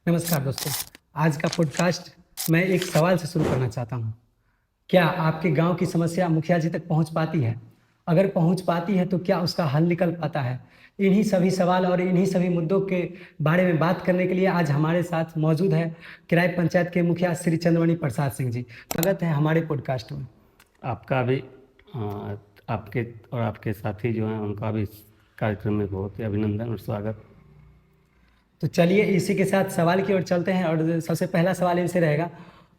नमस्कार दोस्तों। आज का पॉडकास्ट मैं एक सवाल से शुरू करना चाहता हूँ। क्या आपके गांव की समस्या मुखिया जी तक पहुँच पाती है? अगर पहुँच पाती है तो क्या उसका हल निकल पाता है? इन्हीं सभी सवाल और इन्हीं सभी मुद्दों के बारे में बात करने के लिए आज हमारे साथ मौजूद है किराए पंचायत के मुखिया श्री चंद्रमणि प्रसाद सिंह जी। स्वागत है हमारे पॉडकास्ट में। आपका भी आपके और आपके साथी जो हैं उनका भी इस कार्यक्रम में बहुत ही अभिनंदन और स्वागत। तो चलिए इसी के साथ सवाल की ओर चलते हैं और सबसे पहला सवाल इनसे रहेगा।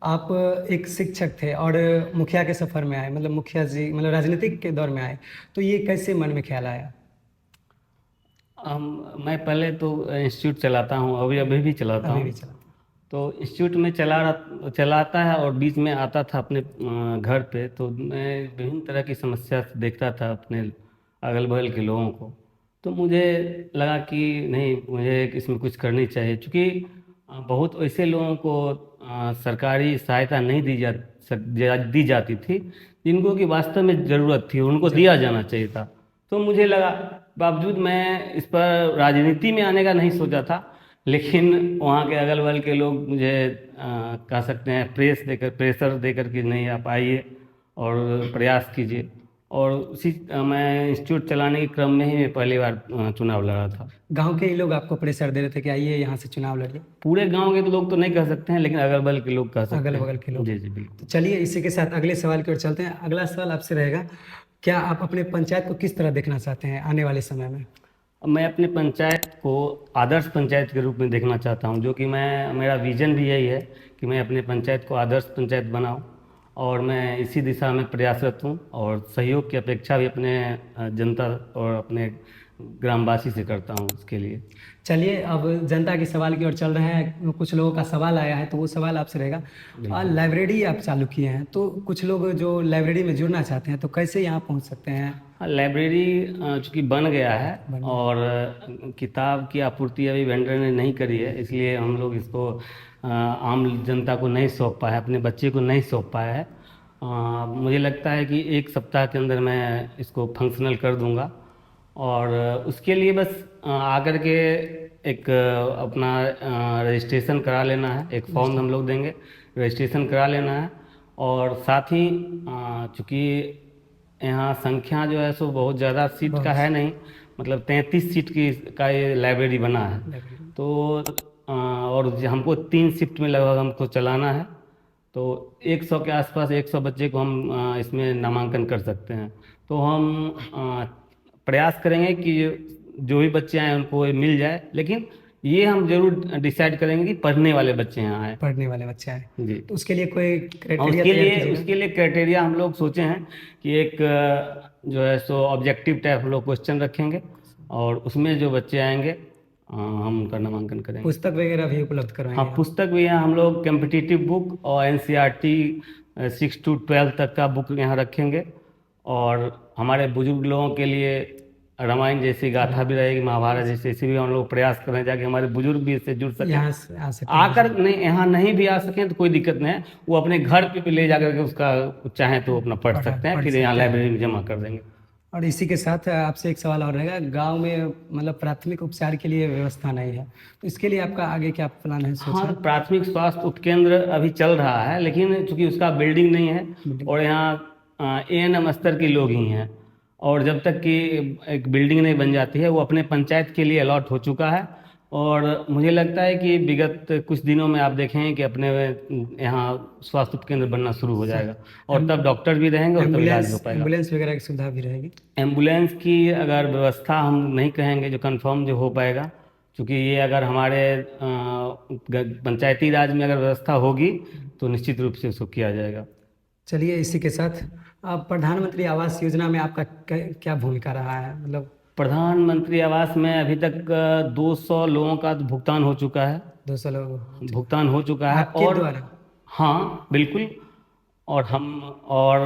आप एक शिक्षक थे और मुखिया के सफ़र में आए, मतलब मुखिया जी मतलब राजनीतिक के दौर में आए, तो ये कैसे मन में ख्याल आया? मैं पहले तो इंस्टीट्यूट चलाता हूँ, अभी अभी भी चलाता अभी भी हूँ। चलाते तो इंस्टीट्यूट में चलाता है और बीच में आता था अपने घर पे, तो मैं विभिन्न तरह की समस्या देखता था अपने अगल बगल के लोगों को। तो मुझे लगा कि नहीं, मुझे इसमें कुछ करनी चाहिए, क्योंकि बहुत ऐसे लोगों को सरकारी सहायता नहीं दी जाती थी जिनको कि वास्तव में ज़रूरत थी, उनको जब दिया जाना चाहिए था। तो मुझे लगा, बावजूद मैं इस पर राजनीति में आने का नहीं सोचा था, लेकिन वहाँ के अगल बगल के लोग मुझे कह सकते हैं प्रेशर देकर कि नहीं, आप आइए और प्रयास कीजिए। और मैं इंस्टीट्यूट चलाने के क्रम में ही मैं पहली बार चुनाव लड़ा था। गांव के ही लोग आपको प्रेशर दे रहे थे कि आइए यहाँ से चुनाव लड़िए? पूरे गांव के तो लोग तो नहीं कह सकते हैं, लेकिन अगल बगल के लोग कह सकते अगल हैं। बगल के लोग। जी जी बिल्कुल। तो चलिए इसी के साथ अगले सवाल की ओर चलते हैं। अगला सवाल आपसे रहेगा, क्या आप अपने पंचायत को किस तरह देखना चाहते हैं आने वाले समय में? मैं अपने पंचायत को आदर्श पंचायत के रूप में देखना चाहता हूं, जो कि मेरा विजन भी यही है कि मैं अपने पंचायत को आदर्श पंचायत बनाऊं। और मैं इसी दिशा में प्रयासरत हूं और सहयोग की अपेक्षा भी अपने जनता और अपने ग्रामवासी से करता हूं इसके लिए। चलिए अब जनता के सवाल की ओर चल रहे हैं। कुछ लोगों का सवाल आया है तो वो सवाल आपसे रहेगा। बिल्कुल। लाइब्रेरी आप चालू किए हैं, तो कुछ लोग जो लाइब्रेरी में जुड़ना चाहते हैं तो कैसे यहाँ पहुँच सकते हैं? हाँ, लाइब्रेरी चूँकि बन गया है बढ़िया। और किताब की आपूर्ति अभी वेंडर ने नहीं करी है, इसलिए हम लोग इसको आम जनता को नहीं सौंप पाए, अपने बच्चे को नहीं सौंप पाया है। मुझे लगता है कि एक सप्ताह के अंदर मैं इसको फंक्शनल कर दूंगा। और उसके लिए बस आकर के एक अपना रजिस्ट्रेशन करा लेना है, एक फॉर्म हम लोग देंगे, रजिस्ट्रेशन करा लेना है। और साथ ही चूँकि यहाँ संख्या जो है सो बहुत ज़्यादा सीट का बहुत है नहीं, मतलब 33 सीट की का ये लाइब्रेरी बना है। लाइब्रेरी। तो और हमको 3 शिफ्ट में लगभग हमको चलाना है। तो 100 के आसपास 100 बच्चे को हम इसमें नामांकन कर सकते हैं। तो हम प्रयास करेंगे कि जो भी बच्चे आए उनको ये मिल जाए, लेकिन ये हम जरूर डिसाइड करेंगे कि पढ़ने वाले बच्चे यहाँ आए। पढ़ने वाले बच्चे आए, जी। तो उसके लिए कोई और क्राइटेरिया तैयार कीजिएगा? उसके लिए क्राइटेरिया हम लोग सोचे हैं कि एक जो है सो ऑब्जेक्टिव टाइप हम लोग क्वेश्चन रखेंगे, और उसमें जो बच्चे आएंगे हम उनका नामांकन करेंगे। पुस्तक वगैरह भी उपलब्ध हाँ, करवाएंगे आप? पुस्तक भी यहाँ हम लोग कॉम्पिटिटिव बुक और एनसीईआरटी 6 to 12 तक का बुक यहाँ रखेंगे। और हमारे बुजुर्ग लोगों के लिए रामायण जैसी गाथा भी रहेगी, महाभारत जैसी, ऐसी भी हम लोग प्रयास कर रहे हैं जाके हमारे बुजुर्ग भी इससे जुड़ सकें। यहाँ से आ सके आकर बुजुर्ग। नहीं, यहाँ नहीं भी आ सकें तो कोई दिक्कत नहीं है, वो अपने घर पे भी ले जाकर के उसका चाहें तो अपना पढ़ सकते हैं, पढ़ फिर यहाँ सकते हैं। लाइब्रेरी में जमा कर देंगे। और इसी के साथ आपसे एक सवाल और रहेगा। गांव में मतलब प्राथमिक उपचार के लिए व्यवस्था नहीं है, तो इसके लिए आपका आगे क्या प्लान है, हाँ, सोचा? प्राथमिक स्वास्थ्य उपकेंद्र अभी चल रहा है, लेकिन चूंकि उसका बिल्डिंग नहीं है बिल्डिंग। और यहाँ एएनएम स्तर के लोग ही हैं, और जब तक कि एक बिल्डिंग नहीं बन जाती है, वो अपने पंचायत के लिए अलॉट हो चुका है। और मुझे लगता है कि विगत कुछ दिनों में आप देखेंगे कि अपने यहाँ स्वास्थ्य उपकेंद्र बनना शुरू हो जाएगा, और तब डॉक्टर भी रहेंगे और तब इलाज हो एम्बुलेंस पाएगा। एम्बुलेंस वगैरह की सुविधा भी रहेगी? एम्बुलेंस की अगर व्यवस्था हम नहीं कहेंगे जो कंफर्म जो हो पाएगा, क्योंकि ये अगर हमारे पंचायती राज में अगर व्यवस्था होगी तो निश्चित रूप से उसको किया जाएगा। चलिए इसी के साथ प्रधानमंत्री आवास योजना में आपका क्या भूमिका रहा है, मतलब? प्रधानमंत्री आवास में अभी तक 200 लोगों का तो भुगतान हो चुका है। 200 लोग भुगतान हो चुका है। आपके और द्वारा? हाँ बिल्कुल। और हम और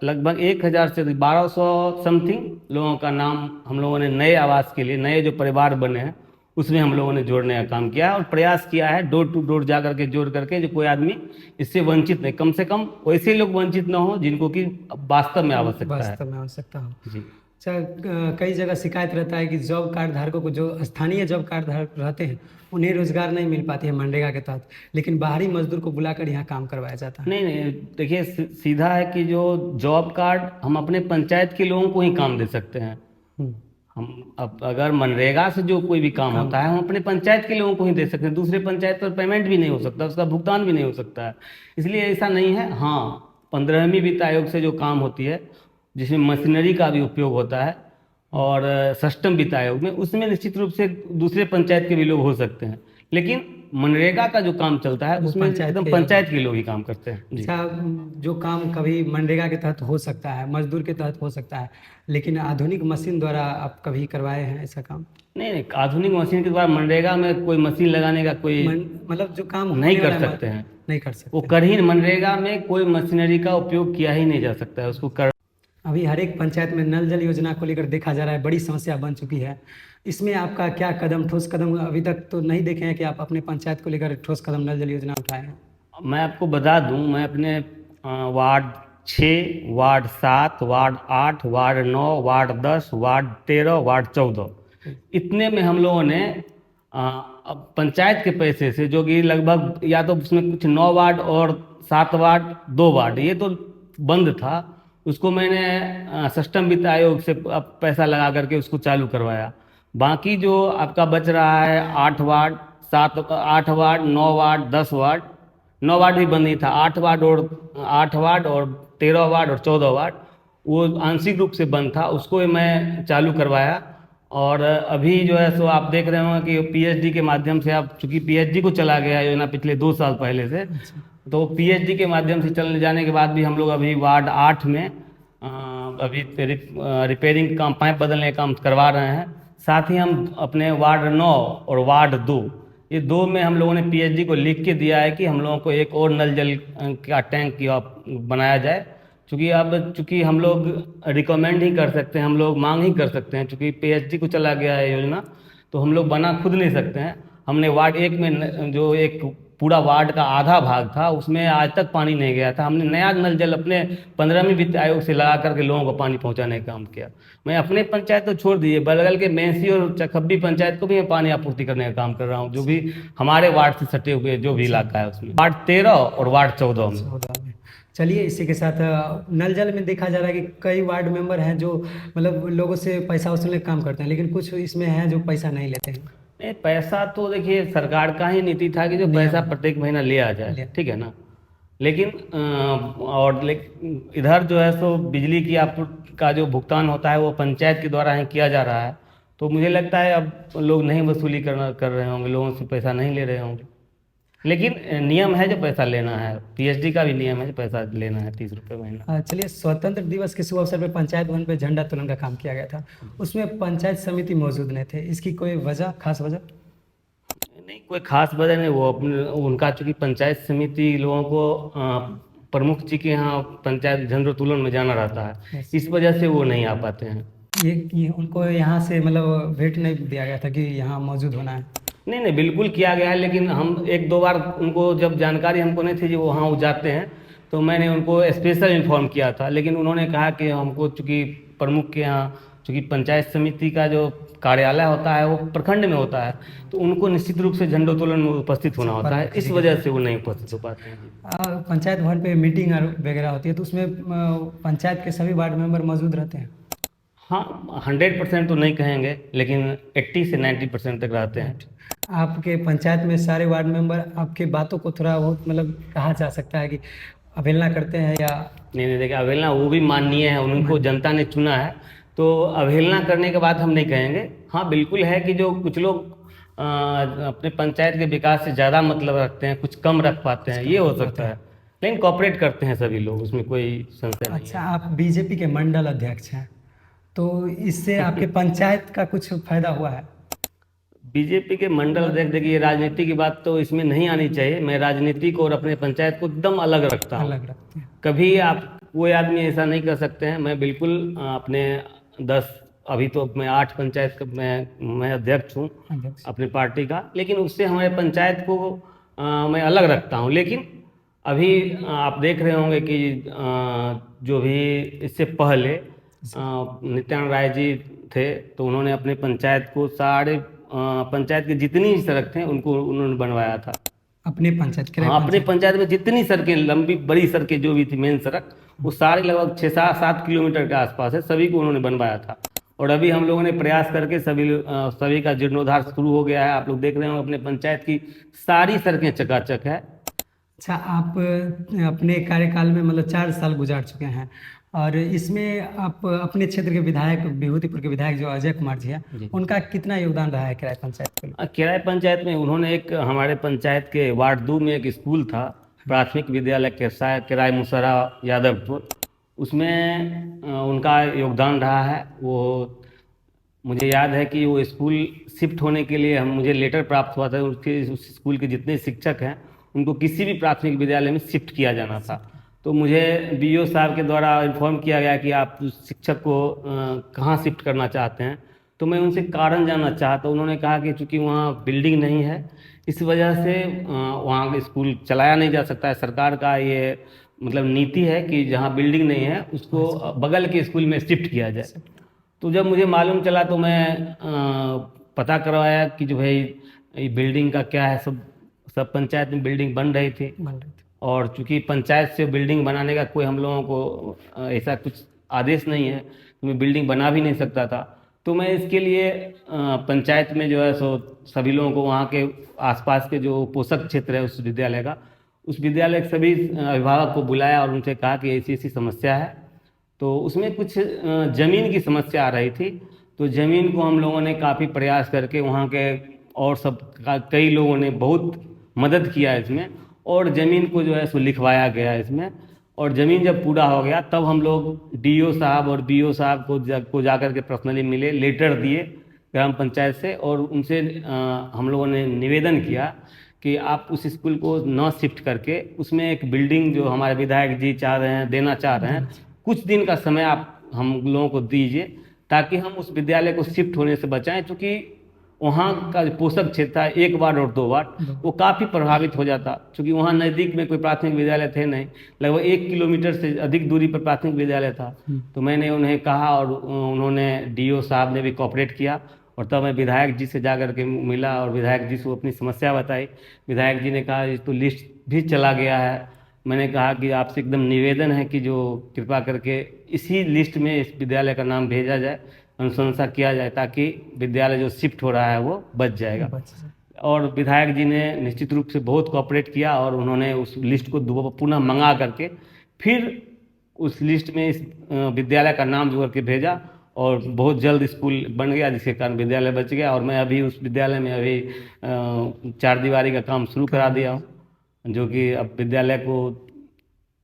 लगभग 1000 से 1200 समथिंग लोगों का नाम हम लोगों ने नए आवास के लिए, नए जो परिवार बने हैं उसमें हम लोगों ने जोड़ने का काम किया है, और प्रयास किया है डोर टू डोर जा करके जोड़ करके, जो कोई आदमी इससे वंचित नहीं, कम से कम वैसे लोग वंचित ना हो जिनको कि वास्तव में आवश्यकता है। वास्तव में आवश्यकता हो। जी। अच्छा, कई जगह शिकायत रहता है कि जॉब कार्ड धारकों को, जो स्थानीय जॉब कार्ड धारक रहते हैं, उन्हें रोजगार नहीं मिल पाती है मनरेगा के तहत, लेकिन बाहरी मजदूर को बुलाकर यहाँ काम करवाया जाता है। नहीं नहीं, देखिए सीधा है कि जो जॉब कार्ड हम अपने पंचायत के लोगों को ही काम दे सकते हैं। हम्म, हम अब अगर मनरेगा से जो कोई भी काम काम होता है हम अपने पंचायत के लोगों को ही दे सकते हैं, दूसरे पंचायत पर पेमेंट भी नहीं हो सकता, उसका भुगतान भी नहीं हो सकता है। इसलिए ऐसा नहीं है। हाँ, 15वीं वित्त आयोग से जो काम होती है, जिसमें मशीनरी का भी उपयोग होता है, और सष्टम वित्त आयोग में, उसमें निश्चित रूप से दूसरे पंचायत के भी लोग हो सकते हैं। लेकिन मनरेगा का जो काम चलता है वो उसमें पंचायत एकदम के। पंचायत के लोग ही काम करते हैं जी। अच्छा, जो काम कभी मनरेगा के तहत हो सकता है, मजदूर के तहत हो सकता है, लेकिन आधुनिक मशीन द्वारा आप कभी करवाए हैं ऐसा काम? नहीं नहीं, आधुनिक मशीन के द्वारा मनरेगा में कोई मशीन लगाने का कोई मतलब जो काम नहीं होने वाला कर है, सकते हैं। नहीं कर वो सकते। कर ही, मनरेगा में कोई मशीनरी का उपयोग किया ही नहीं जा सकता है, उसको कर। अभी हर एक पंचायत में नल जल योजना को लेकर देखा जा रहा है, बड़ी समस्या बन चुकी है। इसमें आपका क्या कदम, ठोस कदम अभी तक तो नहीं देखे हैं कि आप अपने पंचायत को लेकर ठोस कदम नल जल योजना उठाए हैं? मैं आपको बता दूं, मैं अपने ward 6, ward 7, ward 8, ward 9, ward 10, ward 13, ward 14, इतने में हम लोगों ने अब पंचायत के पैसे से, जो कि लगभग, या तो उसमें कुछ 9 वार्ड और 7 वार्ड, 2 वार्ड ये तो बंद था, उसको मैंने सष्टम वित्त आयोग से अब पैसा लगा करके उसको चालू करवाया। बाकी जो आपका बच रहा है 8 ward, 8 ward, 9 ward, 10 ward, 9 ward भी बंद नहीं था, 8 वार्ड और 13 वार्ड और 14 वार्ड, वो आंशिक रूप से बंद था, उसको मैं चालू करवाया। और अभी जो है सो आप देख रहे होंगे कि पीएचडी के माध्यम से, आप चूंकि पीएचडी को चला गया है योजना पिछले 2 साल पहले से, तो पीएचडी के माध्यम से चलने जाने के बाद भी हम लोग अभी वार्ड 8 में अभी रिपेयरिंग काम, पाइप बदलने का काम करवा रहे हैं। साथ ही हम अपने वार्ड 9 और वार्ड 2, ये 2 में हम लोगों ने पीएचडी को लिख के दिया है कि हम लोगों को एक और नल जल का टैंक बनाया जाए। चूंकि हम लोग रिकमेंड ही कर सकते हैं, हम लोग मांग ही कर सकते हैं, चूंकि पीएचडी को चला गया है योजना, तो हम लोग बना खुद नहीं सकते हैं। हमने वार्ड 1 में जो एक पूरा वार्ड का आधा भाग था, उसमें आज तक पानी नहीं गया था, हमने नया नल जल अपने 15वीं वित्त आयोग से लगा करके लोगों को पानी पहुंचाने का काम किया। मैं अपने पंचायत तो छोड़ दिए, बगल के मेंसी और चखब्बी पंचायत को भी मैं पानी आपूर्ति करने का काम कर रहा हूँ, जो भी हमारे वार्ड से सटे हुए जो भी इलाका है उसमें, वार्ड 13 और वार्ड 14 में। 14 में। चलिए, इसी के साथ नल जल में देखा जा रहा है कि कई वार्ड मेंबर हैं जो मतलब लोगों से पैसा वसूलने का काम करते हैं, लेकिन कुछ इसमें हैं जो पैसा नहीं लेते हैं। नहीं, पैसा तो देखिए सरकार का ही नीति था कि जो पैसा प्रत्येक महीना लिया जाए, ठीक है ना। लेकिन इधर जो है सो बिजली की आपूर्ति का जो भुगतान होता है वो पंचायत के द्वारा ही किया जा रहा है, तो मुझे लगता है अब लोग नहीं वसूली कर रहे होंगे, लोगों से पैसा नहीं ले रहे होंगे। लेकिन नियम है जो पैसा लेना है, पीएचडी का भी नियम है जो पैसा लेना है, 30 रुपये महीना। चलिए, स्वतंत्र दिवस के शुभ अवसर पर पंचायत भवन पर झंडा तोलन का काम किया गया था, उसमें पंचायत समिति मौजूद नहीं थे, इसकी कोई वजह, खास वजह? नहीं, कोई खास वजह नहीं, वो अपने उनका चूंकि पंचायत समिति लोगों को प्रमुख जी के यहाँ पंचायत झंडोत्तोलन में जाना रहता है, इस वजह से वो नहीं आ पाते हैं। ये उनको यहाँ से मतलब भेंट नहीं दिया गया था कि यहाँ मौजूद होना है? नहीं नहीं, बिल्कुल किया गया है, लेकिन हम 1-2 बार उनको, जब जानकारी हमको नहीं थी कि वो वहाँ जाते हैं, तो मैंने उनको स्पेशल इन्फॉर्म किया था, लेकिन उन्होंने कहा कि हमको चूँकि प्रमुख के यहाँ, चूँकि पंचायत समिति का जो कार्यालय होता है वो प्रखंड में होता है, तो उनको निश्चित रूप से झंडोत्तोलन में उपस्थित होना होता है, इस वजह से वो नहीं उपस्थित हो पाते हैं। पंचायत भवन पे मीटिंग वगैरह होती है, तो उसमें पंचायत के सभी वार्ड मेंबर मौजूद रहते हैं? हाँ, 100% तो नहीं कहेंगे, लेकिन 80 से 90% तक रहते हैं। आपके पंचायत में सारे वार्ड मेंबर आपके बातों को थोड़ा बहुत मतलब कहा जा सकता है कि अवहेलना करते हैं या? नहीं, देखिए अवहेलना वो भी माननीय है, उनको जनता ने चुना है, तो अवहेलना करने के बाद हम नहीं कहेंगे। हाँ, बिल्कुल है कि जो कुछ लोग अपने पंचायत के विकास से ज़्यादा मतलब रखते हैं, कुछ कम रख पाते हैं, ये हो सकता है, लेकिन कॉपरेट करते हैं सभी लोग, उसमें कोई संशय नहीं है। अच्छा, आप बीजेपी के मंडल अध्यक्ष हैं, तो इससे आपके पंचायत का कुछ फायदा हुआ है? बीजेपी के मंडल अध्यक्ष, देखिए राजनीति की बात तो इसमें नहीं आनी चाहिए, मैं राजनीति को और अपने पंचायत को एकदम अलग रखता हूँ। अलग रखते हैं। कभी आप कोई आदमी ऐसा नहीं कर सकते हैं, मैं बिल्कुल अपने 10, अभी तो मैं 8 पंचायत का मैं अध्यक्ष हूँ अपनी पार्टी का, लेकिन उससे हमारे पंचायत को मैं अलग रखता हूँ। लेकिन अभी आप देख रहे होंगे कि जो भी इससे पहले नित्यानंद राय जी थे, तो उन्होंने अपने पंचायत को पंचायत के जितनी भी सड़क थे उनको उन्होंने बनवाया था। अपने पंचायत, किराए हाँ, अपने पंचायत। पंचायत में जितनी सड़कें, लंबी बड़ी सड़कें जो भी थी, मेन सड़क, वो सारी लगभग 6-7 किलोमीटर के आसपास है, सभी को उन्होंने बनवाया था। और अभी हम लोगों ने प्रयास करके सभी का जीर्णोद्धार शुरू हो गया है। आप लोग देख रहे हो अपने पंचायत की सारी सड़कें चकाचक है। अच्छा, आप अपने कार्यकाल में मतलब 4 साल गुजार चुके हैं, और इसमें आप अपने क्षेत्र के विधायक, विभूतिपुर के विधायक जो अजय कुमार जी हैं, जी। उनका कितना योगदान रहा है किराए पंचायत के लिए? किराए पंचायत में उन्होंने हमारे पंचायत के वार्ड 2 में एक स्कूल था, प्राथमिक विद्यालय किराए मुसरा यादवपुर, उसमें उनका योगदान रहा है। वो मुझे याद है कि वो स्कूल शिफ्ट होने के लिए मुझे लेटर प्राप्त हुआ था, उस स्कूल के जितने शिक्षक हैं उनको किसी भी प्राथमिक विद्यालय में शिफ्ट किया जाना था। तो मुझे बीओ साहब के द्वारा इन्फॉर्म किया गया कि आप उस शिक्षक को कहाँ शिफ्ट करना चाहते हैं। तो मैं उनसे कारण जानना चाहा, तो उन्होंने कहा कि चूँकि वहाँ बिल्डिंग नहीं है, इस वजह से वहाँ स्कूल चलाया नहीं जा सकता है। सरकार का ये मतलब नीति है कि जहाँ बिल्डिंग नहीं है उसको बगल के स्कूल में शिफ्ट किया जाए। तो जब मुझे मालूम चला तो मैं पता करवाया कि जो भाई ये बिल्डिंग का क्या है। सब पंचायत में बिल्डिंग बन रही थी, बन रही थी। और चूंकि पंचायत से बिल्डिंग बनाने का कोई हम लोगों को ऐसा कुछ आदेश नहीं है, तो मैं बिल्डिंग बना भी नहीं सकता था। तो मैं इसके लिए पंचायत में जो है सो सभी लोगों को, वहाँ के आसपास के जो पोषक क्षेत्र है उस विद्यालय का, उस विद्यालय के सभी अभिभावक को बुलाया और उनसे कहा कि ऐसी ऐसी समस्या है। तो उसमें कुछ ज़मीन की समस्या आ रही थी। तो ज़मीन को हम लोगों ने काफ़ी प्रयास करके वहाँ के और सब कई लोगों ने बहुत मदद किया इसमें, और ज़मीन को जो है सो लिखवाया गया इसमें। और ज़मीन जब पूरा हो गया तब हम लोग डीओ साहब और बीओ साहब को जाकर के पर्सनली मिले, लेटर दिए ग्राम पंचायत से, और उनसे हम लोगों ने निवेदन किया कि आप उस स्कूल को न शिफ्ट करके उसमें एक बिल्डिंग जो हमारे विधायक जी देना चाह रहे हैं, कुछ दिन का समय आप हम लोगों को दीजिए, ताकि हम उस विद्यालय को शिफ्ट होने से बचाएं। क्योंकि वहाँ का जो पोषक क्षेत्र था, 1 वार्ड और 2 वार्ड, वो काफ़ी प्रभावित हो जाता। क्योंकि वहाँ नज़दीक में कोई प्राथमिक विद्यालय थे नहीं, लगभग 1 किलोमीटर से अधिक दूरी पर प्राथमिक विद्यालय था। तो मैंने उन्हें कहा, और उन्होंने डीओ साहब ने भी कोऑपरेट किया, और तब मैं विधायक जी से जा कर के मिला और विधायक जी से अपनी समस्या बताई। विधायक जी ने कहा ये तो लिस्ट भी चला गया है। मैंने कहा कि आपसे एकदम निवेदन है कि जो कृपा करके इसी लिस्ट में इस विद्यालय का नाम भेजा जाए, अनुशंसा किया जाए, ताकि विद्यालय जो शिफ्ट हो रहा है वो बच जाएगा। और विधायक जी ने निश्चित रूप से बहुत कोऑपरेट किया, और उन्होंने उस लिस्ट को पुनः मंगा करके फिर उस लिस्ट में इस विद्यालय का नाम जोड़ के भेजा, और बहुत जल्द स्कूल बन गया, जिसके कारण विद्यालय बच गया। और मैं अभी उस विद्यालय में अभी 4 दीवारी का काम शुरू करा दिया हूँ, जो कि अब विद्यालय को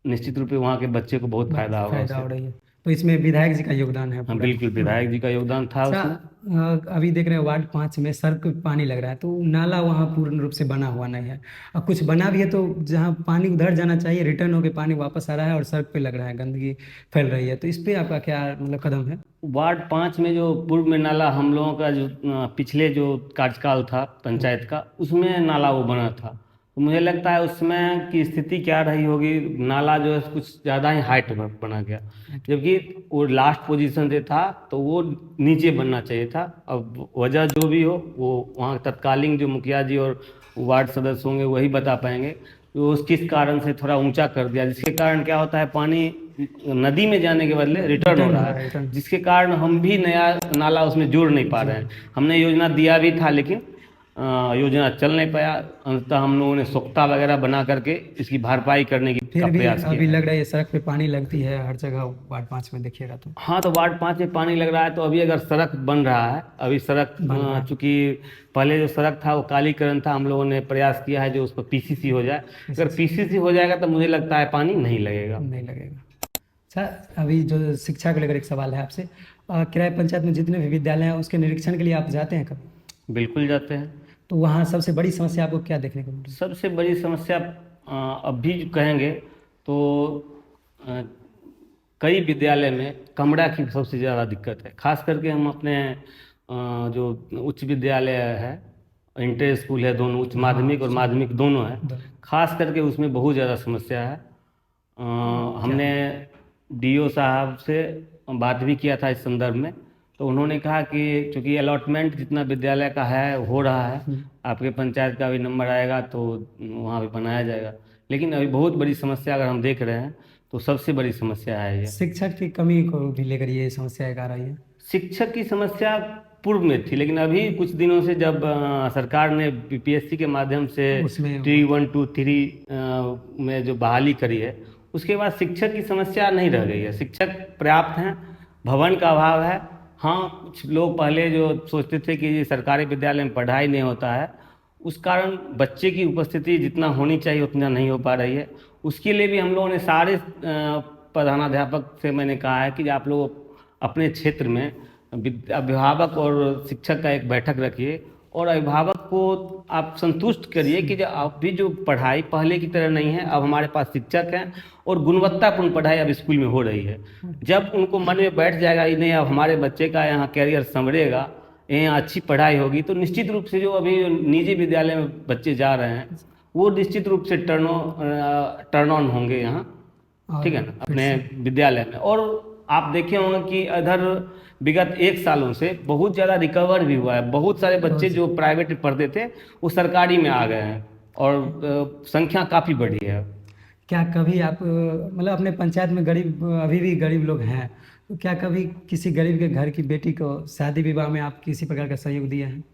निश्चित रूप से वहाँ के बच्चे को बहुत फायदा होगा फायदा हो उससे। रही है। तो इसमें विधायक जी का योगदान है हाँ पूरा। बिल्कुल, विधायक जी का योगदान था अच्छा, उसमें। अभी देख रहे हैं वार्ड 5 में सड़क पे पानी लग रहा है, तो नाला वहाँ पूर्ण रूप से बना हुआ नहीं है, और कुछ बना भी है तो जहाँ पानी उधर जाना चाहिए रिटर्न होके पानी वापस आ रहा है और सड़क पे लग रहा है, गंदगी फैल रही है। तो इस पे आपका क्या मतलब कदम है? वार्ड 5 में जो पूर्व में नाला हम लोगों का जो पिछले जो कार्यकाल था पंचायत का, उसमें नाला वो बना था। तो मुझे लगता है उसमें की स्थिति क्या रही होगी, नाला जो है कुछ ज़्यादा ही हाइट में बना गया, जबकि वो लास्ट पोजीशन से था, तो वो नीचे बनना चाहिए था। अब वजह जो भी हो, वो वहाँ तत्कालीन जो मुखिया जी और वार्ड सदस्य होंगे वही बता पाएंगे, तो उस किस कारण से थोड़ा ऊंचा कर दिया, जिसके कारण क्या होता है, पानी नदी में जाने के बदले रिटर्न हो रहा है, जिसके कारण हम भी नया नाला उसमें जोड़ नहीं पा रहे हैं। हमने योजना दिया भी था, लेकिन योजना चल नहीं पाया। अंततः हम लोगों ने सोख्ता वगैरह बना करके इसकी भरपाई करने की फिर भी प्रयास अभी किया। लग रहा है सड़क पे पानी लगती है हर जगह वार्ड 5 में, देखिएगा तो। हाँ, तो वार्ड 5 में पानी लग रहा है। तो अभी अगर सड़क बन रहा है, अभी सड़क चूंकि पहले जो सड़क था वो कालीकरण था, हम लोगों ने प्रयास किया है जो उस पर पीसीसी हो जाए। अगर पीसीसी हो जाएगा तो मुझे लगता है पानी नहीं लगेगा। नहीं लगेगा। अच्छा, अभी जो शिक्षा को लेकर एक सवाल है आपसे, किराए पंचायत में जितने भी विद्यालय हैं उसके निरीक्षण के लिए आप जाते हैं कभी? बिल्कुल जाते हैं। तो वहाँ सबसे बड़ी समस्या आपको क्या देखने को मिली? सबसे बड़ी समस्या अभी जो कहेंगे तो अ, कई विद्यालय में कमरा की सबसे ज़्यादा दिक्कत है। खास करके हम अपने जो उच्च विद्यालय है, इंटर स्कूल है, दोनों उच्च माध्यमिक और माध्यमिक दोनों है, खास करके उसमें बहुत ज़्यादा समस्या है। हमने डीओ साहब से बात भी किया था इस संदर्भ में। तो उन्होंने कहा कि चूंकि अलॉटमेंट जितना विद्यालय का है हो रहा है, आपके पंचायत का भी नंबर आएगा तो वहाँ भी बनाया जाएगा। लेकिन अभी बहुत बड़ी समस्या अगर हम देख रहे हैं तो सबसे बड़ी समस्या है ये शिक्षक की कमी को भी लेकर ये समस्या एक आ रही है। शिक्षक की समस्या पूर्व में थी, लेकिन अभी कुछ दिनों से जब सरकार ने पीपीएससी के माध्यम से उसमें T1, 2, 3 में जो बहाली करी है, उसके बाद शिक्षक की समस्या नहीं रह गई है। शिक्षक पर्याप्त हैं, भवन का अभाव है। हाँ, कुछ लोग पहले जो सोचते थे कि सरकारी विद्यालय में पढ़ाई नहीं होता है, उस कारण बच्चे की उपस्थिति जितना होनी चाहिए उतना नहीं हो पा रही है। उसके लिए भी हम लोगों ने सारे प्रधानाध्यापक से मैंने कहा है कि आप लोग अपने क्षेत्र में अभिभावक और शिक्षक का एक बैठक रखिए और अभिभावक को आप संतुष्ट करिए कि जो अभी जो पढ़ाई पहले की तरह नहीं है, अब हमारे पास शिक्षक हैं और गुणवत्तापूर्ण पढ़ाई अब स्कूल में हो रही है। जब उनको मन में बैठ जाएगा कि नहीं अब हमारे बच्चे का यहाँ कैरियर संवरेगा, यहाँ अच्छी पढ़ाई होगी, तो निश्चित रूप से जो अभी निजी विद्यालय में बच्चे जा रहे हैं वो निश्चित रूप से टर्न ऑन होंगे यहाँ, ठीक है ना, अपने विद्यालय में। और आप देखे होंगे कि इधर विगत 1 सालों से बहुत ज़्यादा रिकवर भी हुआ है। बहुत सारे बच्चे जो प्राइवेट में पढ़ते थे वो सरकारी में आ गए हैं और संख्या काफ़ी बढ़ी है। क्या कभी आप मतलब अपने पंचायत में गरीब अभी भी गरीब लोग हैं, तो क्या कभी किसी गरीब के घर की बेटी को शादी विवाह में आप किसी प्रकार का सहयोग दिए हैं?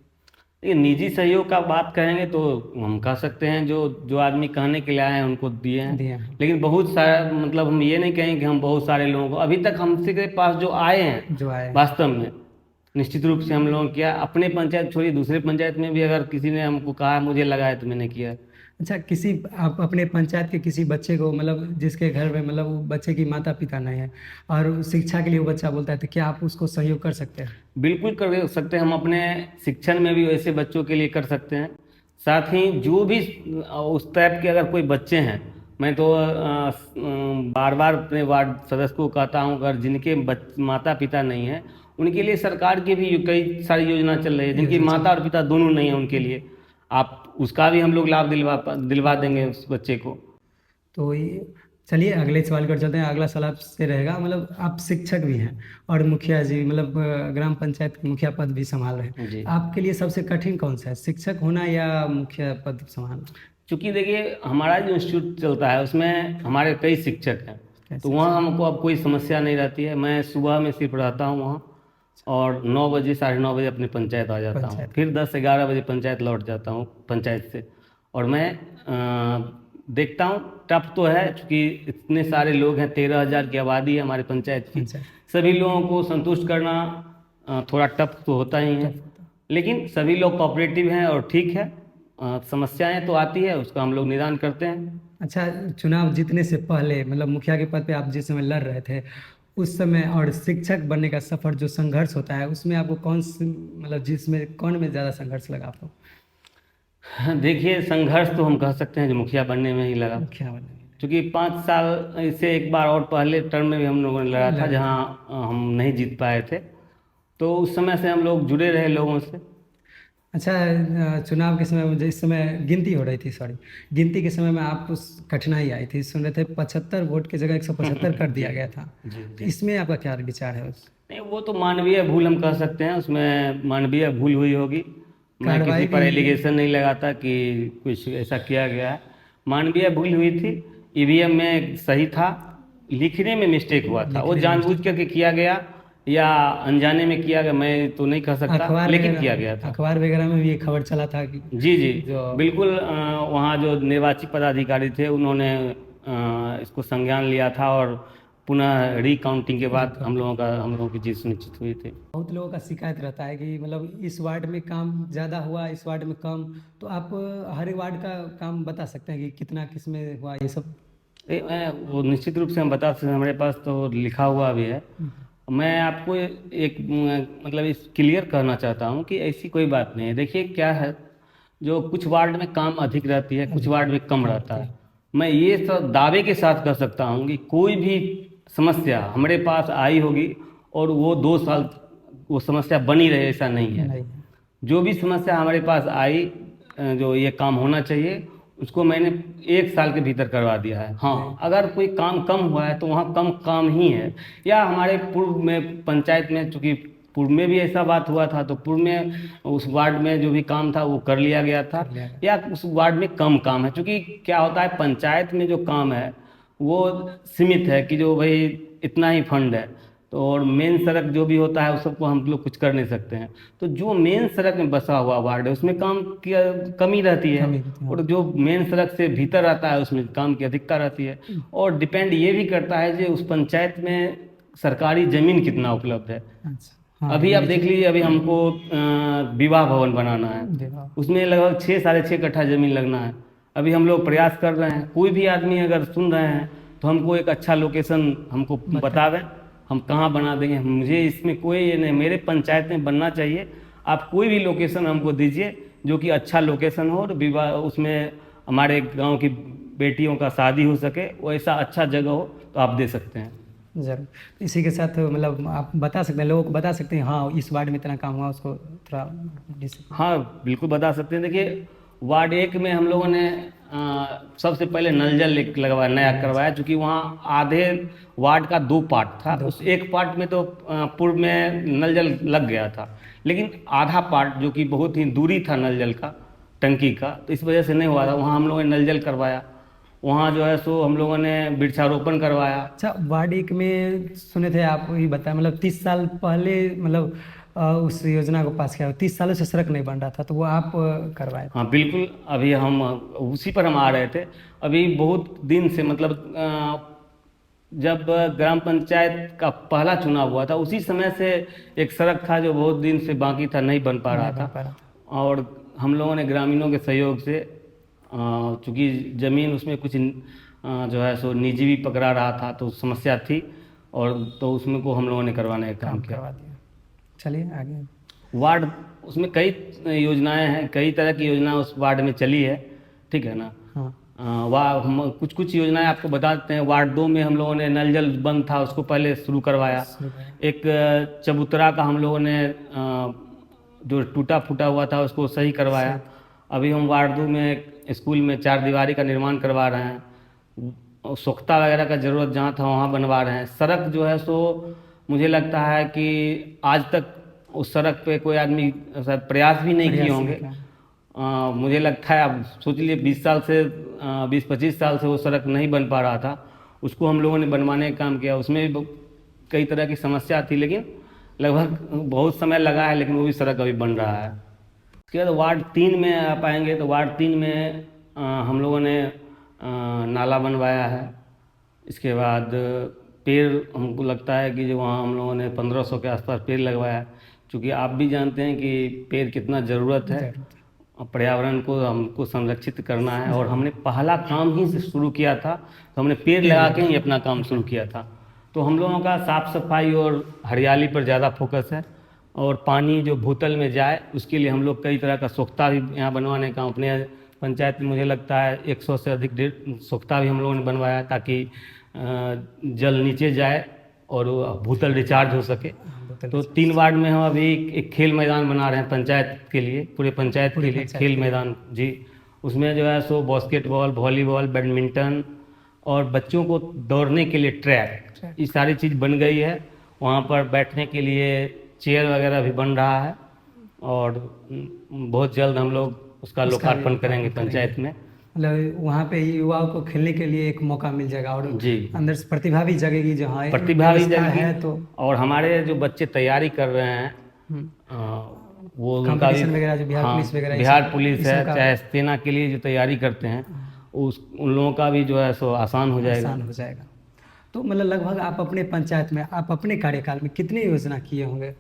ये निजी सहयोग का बात कहेंगे तो हम कह सकते हैं जो आदमी कहने के लिए आए हैं उनको दिए हैं। लेकिन बहुत सारा मतलब हम ये नहीं कहेंगे कि हम बहुत सारे लोगों को अभी तक हमसे के पास जो आए हैं वास्तव में निश्चित रूप से हम लोगों ने किया। अपने पंचायत छोड़िए दूसरे पंचायत में भी अगर किसी ने हमको कहा मुझे लगा है तो मैंने किया। अच्छा, किसी आप अपने पंचायत के किसी बच्चे को मतलब जिसके घर में मतलब वो बच्चे की माता पिता नहीं है और शिक्षा के लिए वो बच्चा बोलता है, तो क्या आप उसको सहयोग कर सकते हैं? बिल्कुल कर सकते हैं। हम अपने शिक्षण में भी वैसे बच्चों के लिए कर सकते हैं। साथ ही जो भी उस टाइप के अगर कोई बच्चे हैं, मैं तो बार बार अपने वार्ड सदस्य को कहता हूं अगर जिनके माता पिता नहीं है उनके लिए सरकार की भी कई सारी योजना चल रही है। जिनकी माता और पिता दोनों नहीं है उनके लिए आप उसका भी हम लोग लाभ दिलवा देंगे उस बच्चे को। तो चलिए अगले सवाल कर चलते हैं। अगला सवाल आपसे रहेगा, मतलब आप शिक्षक भी हैं और मुखिया जी मतलब ग्राम पंचायत के मुखिया पद भी संभाल रहे हैं, आपके लिए सबसे कठिन कौन सा है, शिक्षक होना या मुखिया पद संभालना? चूँकि देखिए हमारा जो इंस्टीट्यूट चलता है उसमें हमारे कई शिक्षक हैं, तो वहाँ हमको अब कोई समस्या नहीं रहती है। मैं सुबह में सिर्फ रहता हूँ वहाँ और 9 बजे 9:30 बजे अपनी पंचायत आ जाता हूँ, फिर 10-11 बजे पंचायत लौट जाता हूँ पंचायत से। और मैं देखता हूँ टफ तो है क्योंकि इतने सारे लोग हैं, 13,000 की आबादी है हमारे पंचायत की। सभी लोगों को संतुष्ट करना थोड़ा टफ तो होता ही है, लेकिन सभी लोग कोऑपरेटिव हैं और ठीक है। समस्याएं तो आती है, उसका हम लोग निदान करते हैं। अच्छा, चुनाव जीतने से पहले मतलब मुखिया के पद पे आप जिस समय लड़ रहे थे उस समय और शिक्षक बनने का सफ़र जो संघर्ष होता है उसमें आपको कौन में ज़्यादा संघर्ष लगा आपको? देखिए संघर्ष तो हम कह सकते हैं जो मुखिया बनने में ही लगा, क्योंकि 5 साल से एक बार और पहले टर्म में भी हम लोगों ने लड़ा था जहाँ हम नहीं जीत पाए थे, तो उस समय से हम लोग जुड़े रहे लोगों से। अच्छा, चुनाव के समय मुझे इस समय गिनती हो रही थी, गिनती के समय में आप उस कठिनाई आई थी, सुन रहे थे 75 वोट की जगह 175 कर दिया गया था। जी। इसमें आपका क्या विचार है? नहीं, वो तो मानवीय भूल हम कह सकते हैं, उसमें मानवीय भूल हुई होगी। मैं किसी पर एलिगेशन नहीं लगाता कि कुछ ऐसा किया गया है, मानवीय भूल हुई थी। ईवीएम में सही था, लिखने में मिस्टेक हुआ था, वो जानबूझ करके किया गया या अनजाने में किया गया मैं तो नहीं कह सकता, लेकिन किया गया था। अखबार वगैरह में भी ये खबर चला था कि जी बिल्कुल। वहाँ जो निर्वाचित पदाधिकारी थे उन्होंने इसको संज्ञान लिया था और पुनः रिकाउंटिंग के बाद हम लोगों की जीत सुनिश्चित हुई थी। बहुत लोगों का शिकायत रहता है कि मतलब इस वार्ड में काम ज़्यादा हुआ, इस वार्ड में कम, तो आप हर वार्ड का काम बता सकते हैं कि कितना किस में हुआ ये सब? वो निश्चित रूप से हम बता सकते हैं, हमारे पास तो लिखा हुआ भी है। मैं आपको एक मतलब इस क्लियर करना चाहता हूँ कि ऐसी कोई बात नहीं है। देखिए क्या है, जो कुछ वार्ड में काम अधिक रहती है, कुछ वार्ड में कम रहता है। मैं ये सब दावे के साथ कह सकता हूँ कि कोई भी समस्या हमारे पास आई होगी और वो 2 साल वो समस्या बनी रहे ऐसा नहीं है। जो भी समस्या हमारे पास आई, जो ये काम होना चाहिए उसको मैंने 1 साल के भीतर करवा दिया है। हाँ, अगर कोई काम कम हुआ है तो वहाँ कम काम ही है, या हमारे पूर्व में पंचायत में, चूँकि पूर्व में भी ऐसा बात हुआ था, तो पूर्व में उस वार्ड में जो भी काम था वो कर लिया गया था, कर लिया गया। या उस वार्ड में कम काम है। क्योंकि क्या होता है, पंचायत में जो काम है वो सीमित है कि जो भाई इतना ही फंड है, तो और मेन सड़क जो भी होता है उस सबको हम लोग कुछ कर नहीं सकते हैं। तो जो मेन सड़क में बसा हुआ वार्ड है उसमें काम की कमी रहती है, कमी रहती है। और जो मेन सड़क से भीतर आता है उसमें काम की अधिकता रहती है। और डिपेंड ये भी करता है कि उस पंचायत में सरकारी ज़मीन कितना उपलब्ध है। अच्छा, हाँ, अभी आप देख लीजिए, अभी हमको विवाह भवन बनाना है, देखा। उसमें लगभग 6 साढ़े 6 कट्ठा ज़मीन लगना है। अभी हम लोग प्रयास कर रहे हैं, कोई भी आदमी अगर सुन रहे हैं तो हमको एक अच्छा लोकेशन हमको बतावें, हम कहाँ बना देंगे। मुझे इसमें कोई ये नहीं, मेरे पंचायत में बनना चाहिए। आप कोई भी लोकेशन हमको दीजिए जो कि अच्छा लोकेशन हो, और विवाह उसमें हमारे गांव की बेटियों का शादी हो सके, वो ऐसा अच्छा जगह हो तो आप दे सकते हैं। ज़रूर। तो इसी के साथ मतलब आप बता सकते हैं, लोगों को बता सकते हैं, हाँ इस वार्ड में इतना काम हुआ, उसको थोड़ा हाँ, बिल्कुल बता सकते हैं। देखिए, वार्ड 1 में हम लोगों ने सबसे पहले नल जल लगवाया, नया करवाया, क्योंकि वहाँ आधे वार्ड का 2 पार्ट था। उस एक पार्ट में तो पूर्व में नल जल लग गया था, लेकिन आधा पार्ट जो कि बहुत ही दूरी था नल जल का, टंकी का, तो इस वजह से नहीं हुआ था। वहाँ हम लोगों ने नल जल करवाया, वहाँ जो है सो हम लोगों ने वृक्षारोपण करवाया। अच्छा, वार्ड 1 में सुने थे आप, ही बताया मतलब 30 साल पहले मतलब उस योजना को पास किया, 30 सालों से सड़क नहीं बन रहा था, तो वो आप करवाए थे। हाँ बिल्कुल, अभी हम उसी पर हम आ रहे थे। अभी बहुत दिन से, मतलब जब ग्राम पंचायत का पहला चुनाव हुआ था उसी समय से एक सड़क था जो बहुत दिन से बाकी था, नहीं बन पा रहा नहीं बन पा था। रहा था। और हम लोगों ने ग्रामीणों के सहयोग से, चूँकि ज़मीन उसमें कुछ जो है सो निजी भी पकड़ा रहा था, तो समस्या थी, और तो उसमें को हम लोगों ने करवाने का काम किया। करवा दिया। चलिए आगे। वार्ड, उसमें कई योजनाएं हैं, कई तरह की योजना उस वार्ड में चली है, ठीक है ना। हाँ, हम कुछ योजनाएं आपको बता देते हैं। वार्ड 2 में हम लोगों ने नल जल बंद था, उसको पहले शुरू करवाया। एक चबूतरा का हम लोगों ने जो टूटा फूटा हुआ था उसको सही करवाया। अभी हम वार्ड 2 में एक स्कूल में 4 दीवारी का निर्माण करवा रहे हैं। सोख्ता वगैरह का ज़रूरत जहाँ था वहाँ बनवा रहे हैं। सड़क जो है सो मुझे लगता है कि आज तक उस सड़क पे कोई आदमी शायद प्रयास भी नहीं किए होंगे। मुझे लगता है, अब सोच लिए 20-25 साल से वो सड़क नहीं बन पा रहा था, उसको हम लोगों ने बनवाने का काम किया। उसमें भी कई तरह की समस्या थी, लेकिन लगभग बहुत समय लगा है, लेकिन वो भी सड़क अभी बन रहा है। उसके बाद वार्ड 3 में आप आएंगे तो वार्ड 3 में हम लोगों ने नाला बनवाया है। इसके बाद पेड़, हमको लगता है कि जो वहाँ हम लोगों ने 1500 के आसपास पेड़ लगवाया है, क्योंकि आप भी जानते हैं कि पेड़ कितना ज़रूरत है, पर्यावरण को हमको संरक्षित करना है। और हमने पहला काम ही से शुरू किया था, तो हमने पेड़ लगा के ही अपना काम शुरू किया था। तो हम लोगों का साफ़ सफाई और हरियाली पर ज़्यादा फोकस है, और पानी जो भूतल में जाए उसके लिए हम लोग कई तरह का सोख्ता भी यहाँ बनवाने का, अपने पंचायत में मुझे लगता है 100 से अधिक सोख्ता भी हम लोगों ने बनवाया है, ताकि जल नीचे जाए और भूतल रिचार्ज हो सके। तो 3 वार्ड में हम अभी एक खेल मैदान बना रहे हैं पंचायत के लिए, पूरे पंचायत के लिए खेल मैदान जी। उसमें जो है सो बास्केटबॉल, वॉलीबॉल, बैडमिंटन और बच्चों को दौड़ने के लिए ट्रैक, ये सारी चीज़ बन गई है। वहाँ पर बैठने के लिए चेयर वगैरह भी बन रहा है, और बहुत जल्द हम लोग उसका लोकार्पण करेंगे पंचायत में। मतलब वहाँ पे युवाओं को खेलने के लिए एक मौका मिल जाएगा, और जी अंदर से प्रतिभा भी जगेगी, जो हाँ प्रतिभा भी जगेगी है। तो और हमारे जो बच्चे तैयारी कर रहे हैं, वो उनका भी, वगैरह जो बिहार हाँ, पुलिस वगैरह, बिहार पुलिस है, चाहे सेना के लिए जो तैयारी करते हैं, उन लोगों का भी जो है सो आसान हो जाएगा। तो मतलब लगभग आप अपने पंचायत में, आप अपने कार्यकाल में कितनी योजना किए होंगे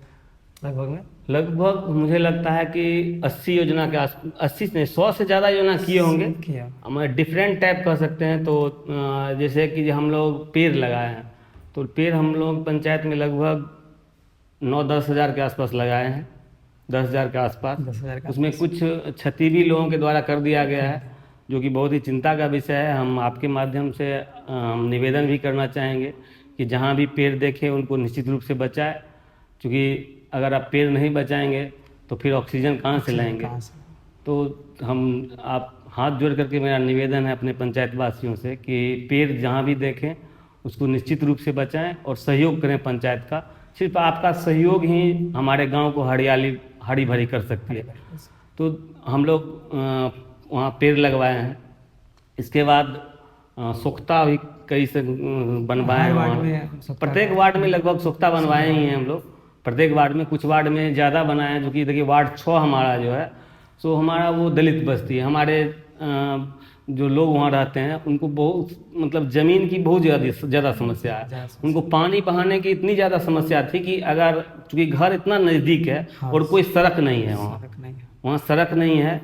लगभग में? लगभग मुझे लगता है कि 80 योजना के 80 से 100 से ज़्यादा योजना किए होंगे। हमारे डिफरेंट टाइप कह सकते हैं। तो जैसे कि हम लोग पेड़ लगाए हैं, तो पेड़ हम लोग पंचायत में लगभग 9-10 हज़ार के आसपास लगाए हैं, 10 हज़ार के आसपास। उसमें कुछ क्षति भी लोगों के द्वारा कर दिया गया है, जो कि बहुत ही चिंता का विषय है। हम आपके माध्यम से हम निवेदन भी करना चाहेंगे कि जहाँ भी पेड़ देखें उनको निश्चित रूप से बचाएं, क्योंकि अगर आप पेड़ नहीं बचाएंगे तो फिर ऑक्सीजन कहाँ से लाएंगे। तो हाथ जोड़ करके मेरा निवेदन है अपने पंचायत वासियों से कि पेड़ जहाँ भी देखें उसको निश्चित रूप से बचाएं और सहयोग करें पंचायत का। सिर्फ आपका सहयोग ही हमारे गांव को हरियाली हरी भरी कर सकती है। तो हम लोग वहाँ पेड़ लगवाए हैं। इसके बाद सोख्ता भी कई से बनवाए हर हैं वार्ड वहाँ। में सोख्ता प्रत्येक का- वार्ड में लगभग सोख्ता बनवाए ही हैं हम लोग। प्रत्येक वार्ड में, कुछ वार्ड में ज़्यादा बनाए हैं, जो कि देखिए वार्ड 6 हमारा जो है सो हमारा वो दलित बस्ती है। हमारे जो लोग वहाँ रहते हैं उनको बहुत मतलब ज़मीन की बहुत ज़्यादा समस्या है। ज़्यादा समस्या। उनको पानी बहाने की इतनी ज़्यादा समस्या थी कि अगर चूँकि घर इतना नज़दीक है हाँ, और कोई सड़क नहीं है वहाँ, सड़क नहीं है। वहाँ सड़क नहीं है।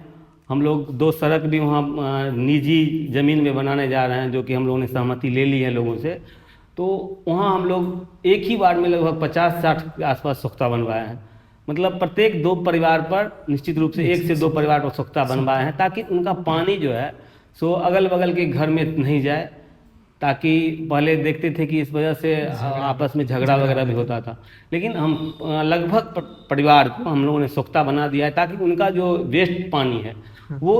हम लोग 2 सड़क भी वहाँ निजी ज़मीन में बनाने जा रहे हैं, जो कि हम लोगों ने सहमति ले ली है लोगों से। तो वहाँ हम लोग एक ही वार्ड में लगभग 50-60 के आसपास सोख्ता बनवाए हैं। मतलब प्रत्येक 2 परिवार पर निश्चित रूप से 1 से 2 परिवार पर सोख्ता बनवाए हैं, ताकि उनका पानी जो है सो अगल बगल के घर में नहीं जाए। ताकि पहले देखते थे कि इस वजह से आपस में झगड़ा वगैरह भी होता था, लेकिन हम लगभग परिवार को हम लोगों ने सोख्ता बना दिया है, ताकि उनका जो वेस्ट पानी है वो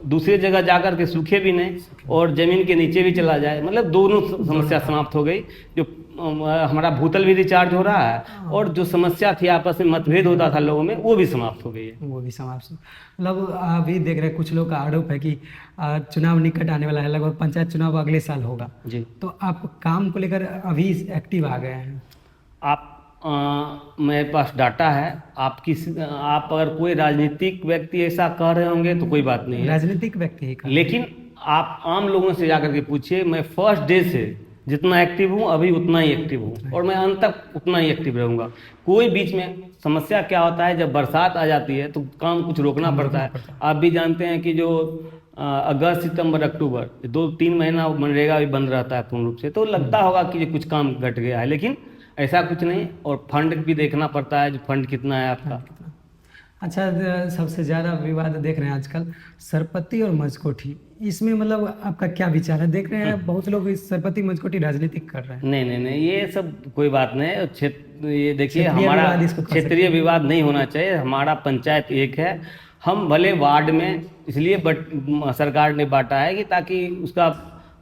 दूसरी जगह जाकर के सूखे भी नहीं और ज़मीन के नीचे भी चला जाए। मतलब दोनों समस्या समाप्त हो गई। जो हमारा भूतल भी रिचार्ज हो रहा है और जो समस्या थी आपस में मतभेद होता था लोगों में, वो भी समाप्त हो गई है। वो भी समाप्त। मतलब अभी देख रहे हैं कुछ लोग का आरोप है कि चुनाव निकट आने वाला है, लगभग पंचायत चुनाव अगले साल होगा। जी। तो आप काम को लेकर अभी एक्टिव आ गए हैं? आप मेरे पास डाटा है। आप अगर कोई राजनीतिक व्यक्ति ऐसा कह रहे होंगे तो कोई बात नहीं है, राजनीतिक व्यक्ति ही कर लेकिन आप आम लोगों से जाकर के पूछिए। मैं फर्स्ट डे से जितना एक्टिव हूँ अभी उतना ही एक्टिव हूँ और मैं अंत तक उतना ही एक्टिव रहूँगा। कोई बीच में समस्या क्या होता है, जब बरसात आ जाती है तो काम कुछ रोकना पड़ता है। आप भी जानते हैं कि जो अगस्त सितंबर अक्टूबर 2-3 महीना मनरेगा भी बंद रहता है पूर्ण रूप से, तो लगता होगा कि ये कुछ काम घट गया है, लेकिन ऐसा कुछ नहीं। और फंड भी देखना पड़ता है, जो फंड कितना है आपका। अच्छा, सबसे ज़्यादा विवाद देख रहे हैं आजकल सरपत्ती और मजकोठी, इसमें मतलब आपका क्या विचार है? देख रहे हैं बहुत लोग इस सरपत्ती मजकोठी राजनीतिक कर रहे हैं। नहीं नहीं नहीं, ये सब कोई बात नहीं है। ये देखिए, क्षेत्रीय हमारा विवाद इसको कह सकते क्षेत्रीय विवाद नहीं होना चाहिए। हमारा पंचायत एक है। हम भले वार्ड में इसलिए सरकार ने बांटा है कि ताकि उसका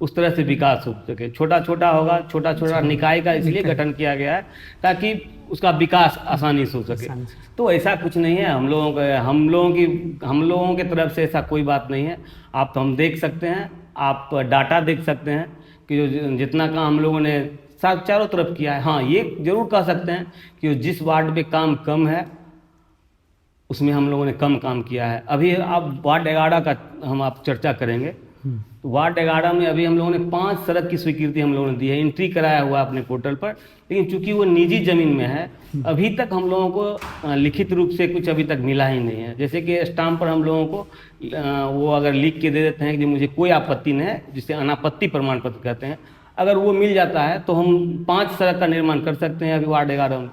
उस तरह से विकास हो सके। छोटा छोटा होगा, छोटा छोटा निकाय का इसलिए गठन किया गया है ताकि उसका विकास आसानी से हो सके। आसानी से। तो ऐसा कुछ नहीं है। हम लोगों की तरफ से ऐसा कोई बात नहीं है। आप हम देख सकते हैं, आप डाटा देख सकते हैं कि जो जितना काम हम लोगों ने चारों तरफ किया है। हाँ, ये जरूर कह सकते हैं कि जिस वार्ड में काम कम है उसमें हम लोगों ने कम काम किया है। अभी आप वार्ड 11 का हम आप चर्चा करेंगे तो वार्ड 11 में अभी हम लोगों ने 5 सड़क की स्वीकृति हम लोगों ने दी है, एंट्री कराया हुआ अपने पोर्टल पर। लेकिन चूंकि वो निजी ज़मीन में है, अभी तक हम लोगों को लिखित रूप से कुछ अभी तक मिला ही नहीं है। जैसे कि स्टाम्प पर हम लोगों को वो अगर लिख के दे देते हैं कि मुझे कोई आपत्ति नहीं है, जिसे अनापत्ति प्रमाण पत्र कहते हैं, अगर वो मिल जाता है तो हम 5 सड़क का निर्माण कर सकते हैं अभी वार्ड 11 में।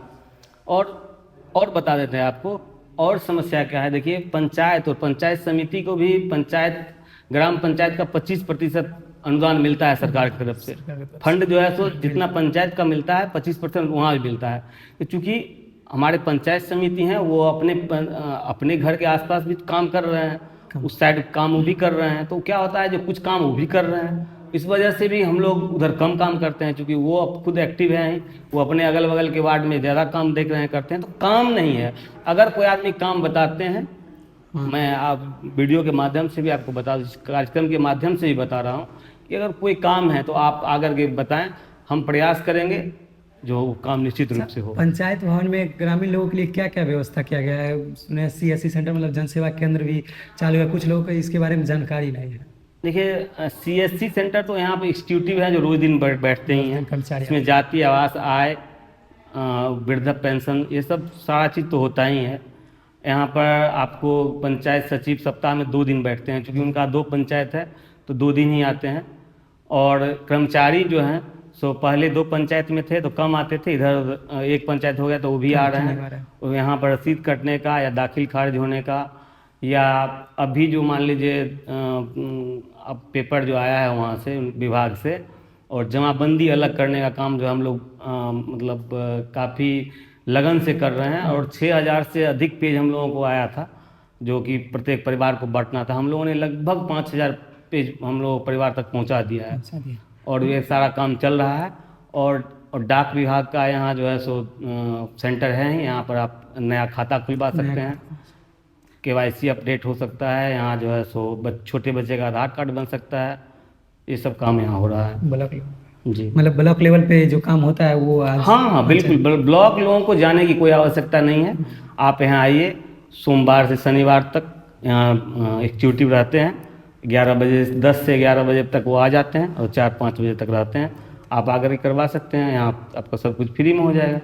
और बता देते हैं आपको और समस्या क्या है। देखिए, पंचायत और पंचायत समिति को भी ग्राम पंचायत का 25% अनुदान मिलता है सरकार की तरफ से। फंड जो है सो जितना पंचायत का मिलता है 25% वहाँ भी मिलता है। तो चूँकि हमारे पंचायत समिति हैं वो अपने घर के आसपास भी काम कर रहे हैं, उस साइड काम वो भी कर रहे हैं। तो क्या होता है, जो कुछ काम वो भी कर रहे हैं, इस वजह से भी हम लोग उधर कम काम करते हैं। क्योंकि वो अब खुद एक्टिव हैं, वो अपने अगल बगल के वार्ड में ज़्यादा काम देख रहे हैं, करते हैं। तो काम नहीं है। अगर कोई आदमी काम बताते हैं, मैं आप वीडियो के माध्यम से भी आपको बता दूं, कार्यक्रम के माध्यम से भी बता रहा हूँ कि अगर कोई काम है तो आप आकर के बताएं, हम प्रयास करेंगे जो काम निश्चित रूप से हो। पंचायत भवन में ग्रामीण लोगों के लिए क्या क्या व्यवस्था किया गया है? उसमें CSC सेंटर मतलब जन सेवा केंद्र भी चालू है। कुछ लोगों को इसके बारे में जानकारी नहीं है। देखिए, CSC सेंटर तो यहाँ पे एग्जीक्यूटिव हैं जो रोज दिन बैठते ही हैं। कर्मचारी इसमें जाति, आवास, आय, वृद्धा पेंशन, ये सब सारा चीज़ तो होता ही है। यहाँ पर आपको पंचायत सचिव सप्ताह में 2 दिन बैठते हैं, क्योंकि उनका 2 पंचायत है तो 2 दिन ही आते हैं। और कर्मचारी जो हैं सो पहले 2 पंचायत में थे तो कम आते थे, इधर 1 पंचायत हो गया तो वो भी आ रहे हैं। और यहाँ पर रसीद कटने का या दाखिल खारिज होने का, या अभी जो मान लीजिए अब पेपर जो आया है वहाँ से विभाग से, और जमाबंदी अलग करने का काम जो हम लोग काफ़ी लगन से कर रहे हैं। और 6000 से अधिक पेज हम लोगों को आया था, जो कि प्रत्येक परिवार को बांटना था। हम लोगों ने लगभग 5,000 पेज हम लोग परिवार तक पहुंचा दिया है, अच्छा दिया। और ये सारा काम चल रहा है। और डाक विभाग का यहाँ जो है सो सेंटर है, यहाँ पर आप नया खाता खुलवा सकते नया हैं, KYC अपडेट हो सकता है, यहाँ जो है सो छोटे बच्चे का आधार कार्ड बन सकता है। ये सब काम यहाँ हो रहा है ब्लॉक लेवल, जी। मतलब ब्लॉक लेवल पे जो काम होता है वो आज। हाँ हाँ बिल्कुल, ब्लॉक लोगों को जाने की कोई आवश्यकता नहीं है। आप यहाँ आइए, सोमवार से शनिवार तक यहाँ एग्जीक्यूटिव रहते हैं। 11 बजे, 10 से 11 बजे तक वो आ जाते हैं और 4-5 बजे तक रहते हैं। आप आकर के करवा सकते हैं, यहाँ आपका सब कुछ फ्री में हो जाएगा।